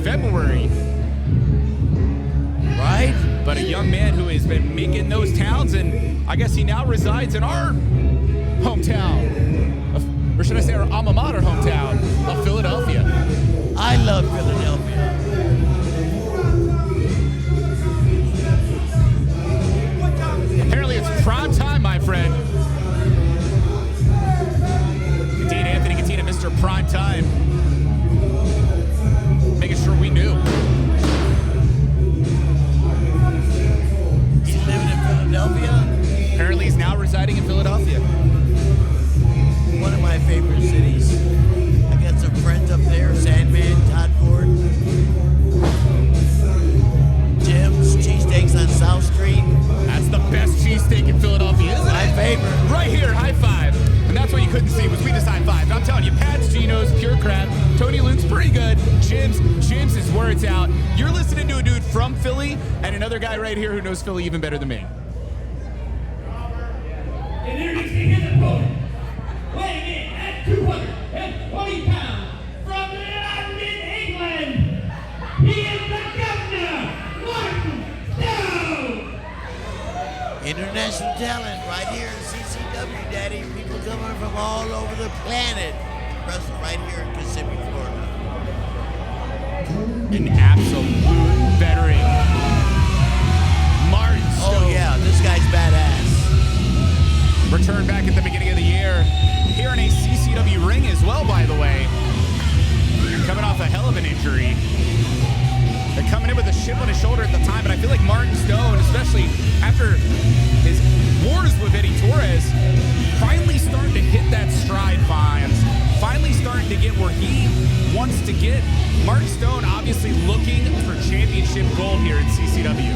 February. Right? But a young man who has been making those towns, and I guess he now resides in our hometown, or should I say our alma mater hometown of Philadelphia. I love Philadelphia. Apparently it's prime time, my friend. Indeed, Anthony Catena, Mr. Prime Time. Making sure we knew. He's living in Philadelphia. Apparently he's now residing in Philadelphia. One of my favorite cities. I got some friends up there, Sandman, Todd Ford. Jim's Cheesesteaks on South Street. That's the best cheesesteak in Philadelphia, isn't it? My favorite. Right here, high five. And that's what you couldn't see was we just high five. I'm telling you, Pat's, Geno's, Pure Crab, Tony Luke's pretty good. Jim's is where it's out. You're listening to a dude from Philly and another guy right here who knows Philly even better than me. Introducing his opponent, weighing in at 220 pounds, from London, England, he is the governor, Martin Stone! International talent right here in CCW, Daddy. People coming from all over the planet. Wrestle right here in Kissimmee, Florida. An absolute veteran. Martin Stone. Oh yeah, this guy's badass. Returned back at the beginning of the year. Here in a CCW ring as well, by the way. Coming off a hell of an injury. They're coming in with a chip on his shoulder at the time, but I feel like Martin Stone, especially after his wars with Eddie Torres, finally starting to hit that stride, Vines. Finally starting to get where he wants to get. Martin Stone obviously looking for championship gold here in CCW.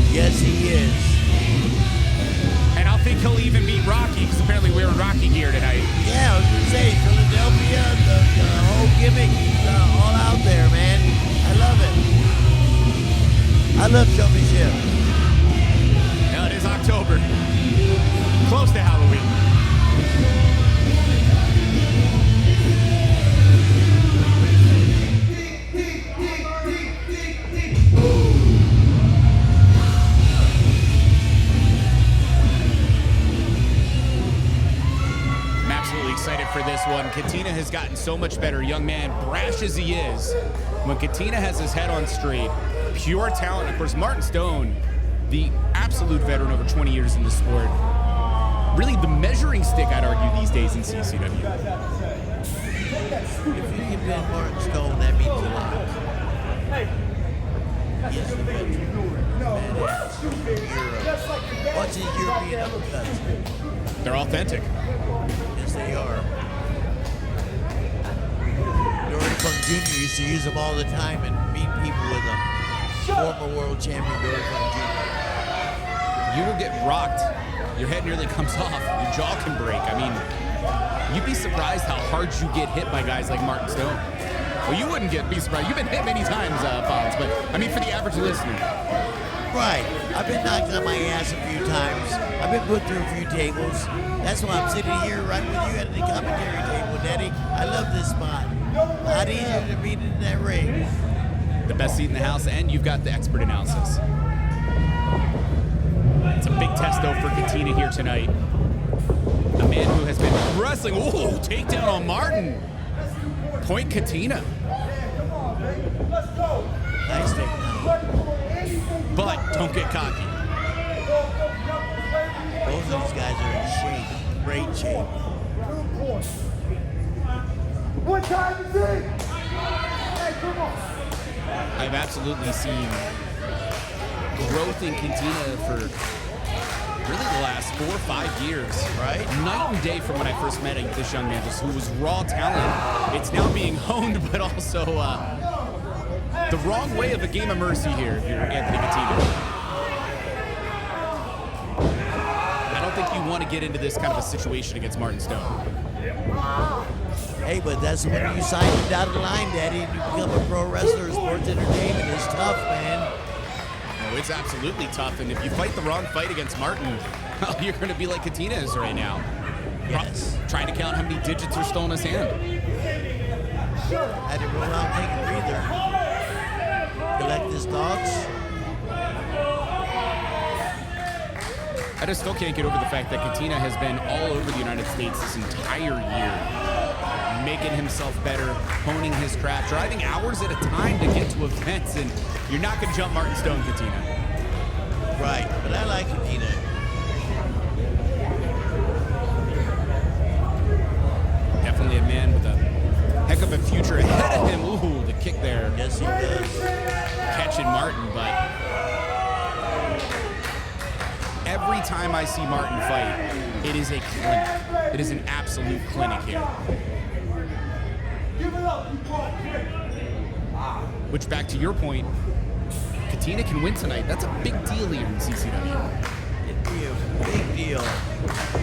Yes, he is. And I think he'll even beat Rocky, because apparently we're in Rocky gear tonight. Yeah, I was gonna say, Philadelphia, the whole gimmick, all out there, man. I love it. I love showmanship. Now it is October. Close to Halloween. I'm absolutely excited for this one. Catena has gotten so much better. Young man, brash as he is, when Catena has his head on straight, pure talent. Of course, Martin Stone, the absolute veteran, over 20 years in the sport. Really the measuring stick, I'd argue, these days in CCW. If you can pin Martin Stone, that means a lot. Yes, the veteran. Badass. Europe. What's his European uppercuts? They're authentic. Yes, they are. Dory Funk Jr. used to use them all the time and meet people with them. Former world champion Dory Funk Jr. You will get rocked. Your head nearly comes off. Your jaw can break. I mean, you'd be surprised how hard you get hit by guys like Martin Stone. Well, you wouldn't be surprised. You've been hit many times, Fonz, but I mean, for the average listener. Right. I've been knocked on my ass a few times. I've been put through a few tables. That's why I'm sitting here right with you at the commentary table, Daddy. I love this spot. A lot easier to beat in that ring. The best seat in the house, and you've got the expert analysis. It's a big test, though, for Catena here tonight. A man who has been wrestling. Ooh, takedown on Martin. Point Catena. Nice takedown. But don't get cocky. Both of these guys are in shape. Great shape. What time is it? Hey, come on. I've absolutely seen growth in Catena for really the last 4 or 5 years. Right. Night and day from when I first met this young man, who was raw talent. It's now being honed, but also the wrong way of a game of mercy here, if you're Anthony Catena. I don't think you want to get into this kind of a situation against Martin Stone. Hey, but that's when you sign the dotted line, Daddy, and you become a pro wrestler. Sports entertainment is tough, man. Oh, it's absolutely tough, and if you fight the wrong fight against Martin, you're going to be like Catena is right now. Yes. Trying to count how many digits are still in his hand. Had to roll out and take a breather. Collect his thoughts. I just still can't get over the fact that Catena has been all over the United States this entire year, making himself better, honing his craft, driving hours at a time to get to events, and you're not going to jump Martin Stone, Catena. Right, but I like Catena. Definitely a man with a heck of a future ahead of him. Ooh, the kick there. Yes, he does. Catching Martin, but every time I see Martin fight, it is a clinic. It is an absolute clinic here. Which, back to your point, Catena can win tonight. That's a big deal here in CCW. It'd be a big deal.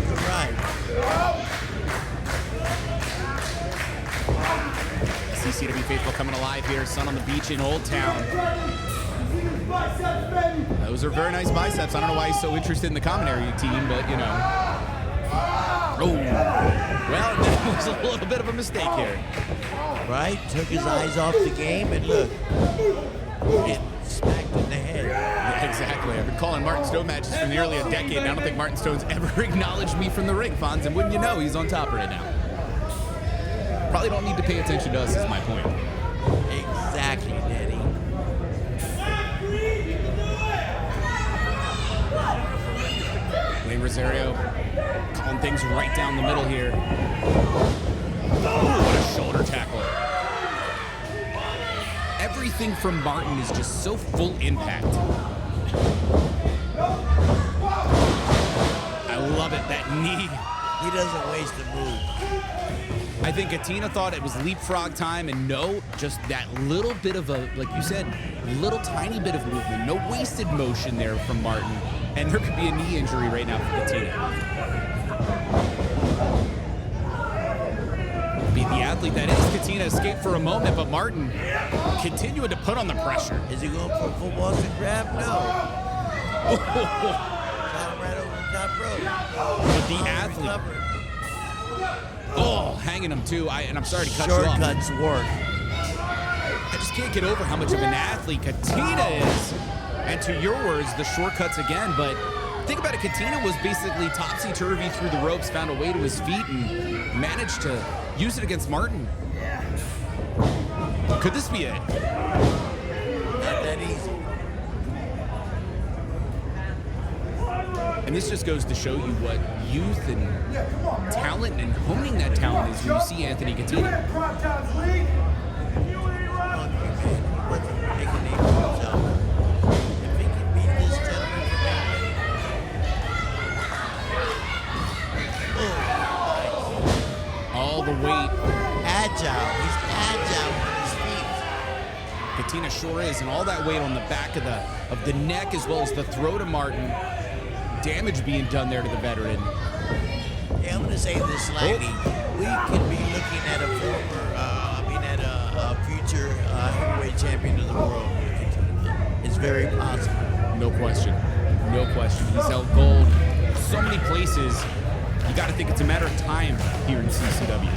You're right. CCW faithful coming alive here. Sun on the beach in Old Town. Those are very nice biceps. I don't know why he's so interested in the commentary team, but you know. Oh, well, that was a little bit of a mistake here. Right? Took his eyes off the game and look. Get smacked in the head. Yeah, exactly. I've been calling Martin Stone matches for nearly a decade, and I don't think Martin Stone's ever acknowledged me from the ring, Fonz, and wouldn't you know, he's on top right now. Probably don't need to pay attention to us, is my point. Exactly, Daddy. Wayne Rosario calling things right down the middle here. Ooh, what a shoulder tackle. Everything from Martin is just so full impact. I love it, that knee. He doesn't waste a move. I think Catena thought it was leapfrog time, and no, just that little bit of a, like you said, little tiny bit of movement. No wasted motion there from Martin. And there could be a knee injury right now for Catena. The athlete that is Catena escaped for a moment, but Martin continuing to put on the pressure. Is he going for a full Boston grab? No. Shot him right over the top rope. But the athlete. Oh, hanging him too. I'm sorry to cut you off. Shortcuts work. I just can't get over how much of an athlete Catena is. And to your words, the shortcuts again, but think about it, Catena was basically topsy-turvy through the ropes, found a way to his feet, and managed to use it against Martin. Could this be it? Not that easy. And this just goes to show you what youth and talent and honing that talent is when you see Anthony Catena. All the weight. Agile. He's agile on his feet. Catena sure is, and all that weight on the back of the neck as well as the throat of Martin. Damage being done there to the veteran. Yeah, I'm going to say this slightly. We could be looking at a future heavyweight champion of the world. It's very possible. No question. No question. He's held gold so many places. You got to think it's a matter of time here in CCW.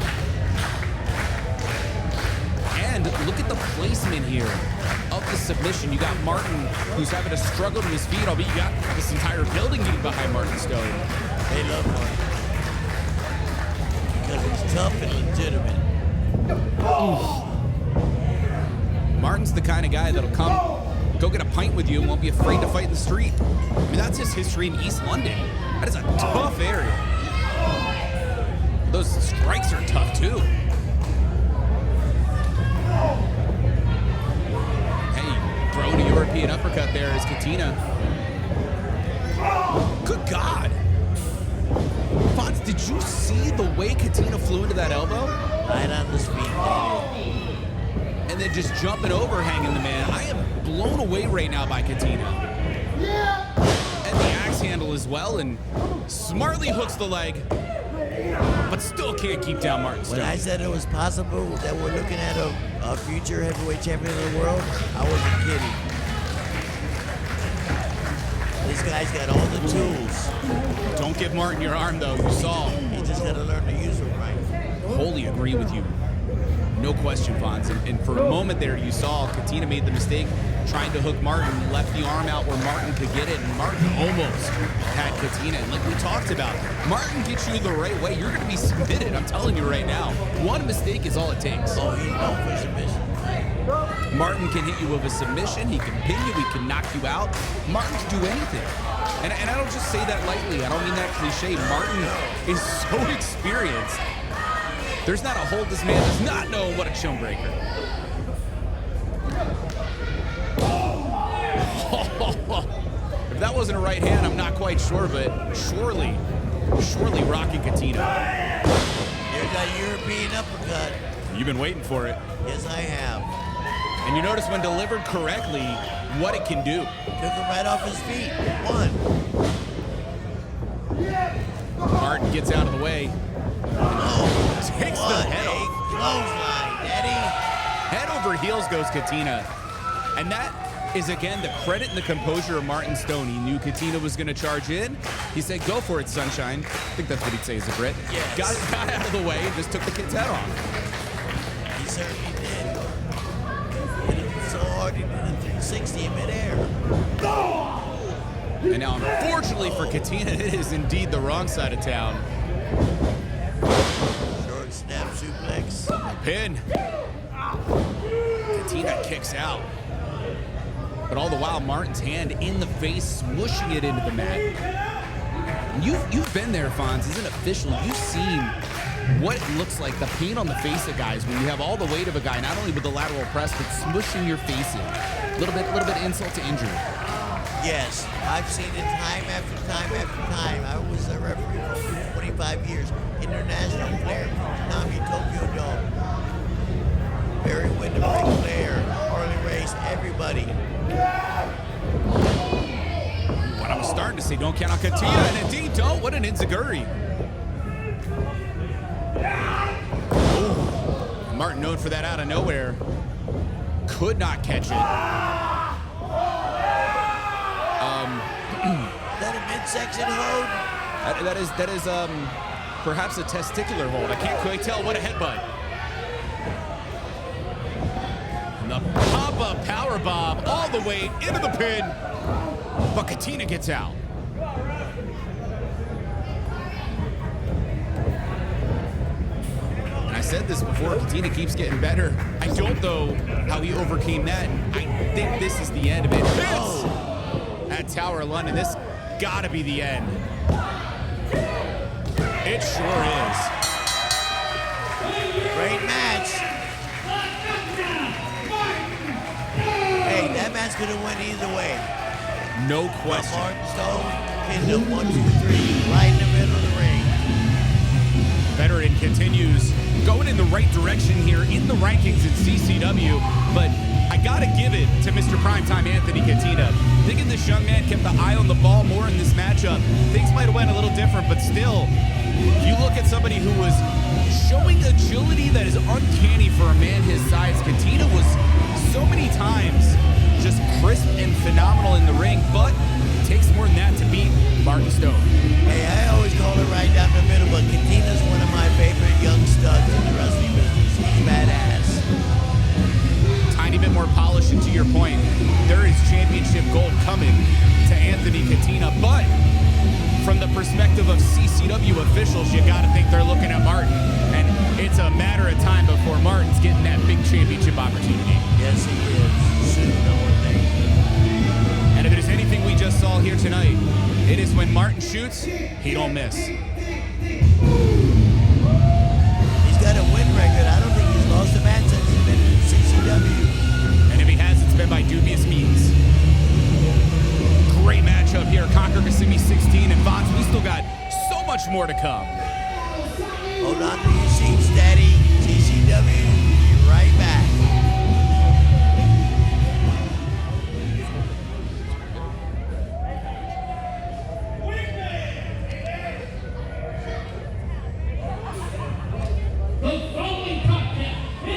And look at the placement here of the submission. You got Martin, who's having to struggle to his feet, albeit you got this entire building getting behind Martin Stone. They love Martin. Because he's tough and legitimate. Oof. Martin's the kind of guy that'll come, go get a pint with you and won't be afraid to fight in the street. I mean, that's his history in East London. That is a tough area. Those strikes are tough, too. Hey, throwing a European uppercut there is Catena. Good God. Fonz, did you see the way Catena flew into that elbow? Right on the speed. And then just jumping over, hanging the man. I am blown away right now by Catena. And the axe handle as well, and smartly hooks the leg, but still can't keep down Martin Stone. When I said it was possible that we're looking at a future heavyweight champion of the world, I wasn't kidding. This guy's got all the tools. Don't give Martin your arm, though. You saw. He just got to learn to use them right. Wholly agree with you. No question, Fonz. And for a moment there, you saw Catena made the mistake trying to hook Martin, left the arm out where Martin could get it, and Martin almost had Catena. And like we talked about, Martin gets you the right way, you're going to be submitted. I'm telling you right now. One mistake is all it takes. Oh, he's known for submission. Martin can hit you with a submission. He can pin you. He can knock you out. Martin can do anything. And I don't just say that lightly. I don't mean that cliche. Martin is so experienced. There's not a hold this man does not know what a chin breaker. If that wasn't a right hand, I'm not quite sure, but surely rocking Catena. There's that European uppercut. You've been waiting for it. Yes, I have. And you notice when delivered correctly, what it can do. Took him right off his feet. One. Martin gets out of the way. Oh, Takes the what head a off. clothesline, Eddie. Head over heels goes Catena. And that is, again, the credit and the composure of Martin Stone. He knew Catena was going to charge in. He said, go for it, sunshine. I think that's what he'd say as a Brit. Yes. Got out of the way and just took the kid's head off. He certainly did. Hit him so hard he did a 360 in midair. And now, unfortunately for Catena, it is indeed the wrong side of town. Short snap suplex. Pin. Catena kicks out. But all the while, Martin's hand in the face, smooshing it into the mat. You've been there, Fonz, as an official. You've seen what it looks like, the pain on the face of guys when you have all the weight of a guy, not only with the lateral press, but smushing your face in. A little bit insult to injury. Yes, I've seen it time after time after time. I was a referee for 25 years. International player from Konami, Tokyo Dome. Barry Windham, Ric Flair, Harley Race, everybody. What I was starting to say, don't count on Catena, and indeed don't. What an enziguri. Oh, Martin known for that out of nowhere. Could not catch it. That a midsection hold? That is perhaps a testicular hold. I can't quite tell. What a headbutt. And the pop-up powerbomb all the way into the pin. But Catena gets out. And I said this before, Catena keeps getting better. I don't know how he overcame that. I think this is the end of it. Hits at Tower of London. This gotta be the end. It sure is. Great match. Hey, that match could have went either way. No But question. Martin Stone pinned him 1, 2, 3, right in the middle of the ring. Veteran continues going in the right direction here in the rankings in CCW, but I gotta give it to Mr. Primetime Anthony Catena. Thinking this young man kept the eye on the ball more in this matchup. Things might have went a little different, but still, you look at somebody who was showing agility that is uncanny for a man his size. Catena was so many times just crisp and phenomenal in the ring, but it takes more than that to beat Martin Stone. Hey, I always call it right down the middle, but Catena's one of my favorite young studs in the wrestling business. He's badass. Tiny bit more polish, and to your point, there is championship gold coming to Anthony Catena, but from the perspective of CCW officials, you gotta think they're looking at Martin, and it's a matter of time before Martin's getting that big championship opportunity. Yes, he is. Soon, no one thing. And if there's anything we just saw here tonight, it is when Martin shoots, he don't miss. He's got a win record. I don't think he's lost a match since he's been in CCW. And if he has, it's been by dubious means. Great matchup here. Conquer Kissimmee 16, and Fonz, we still got so much more to come. Hold on to your seats, Daddy. CCW, be right back. The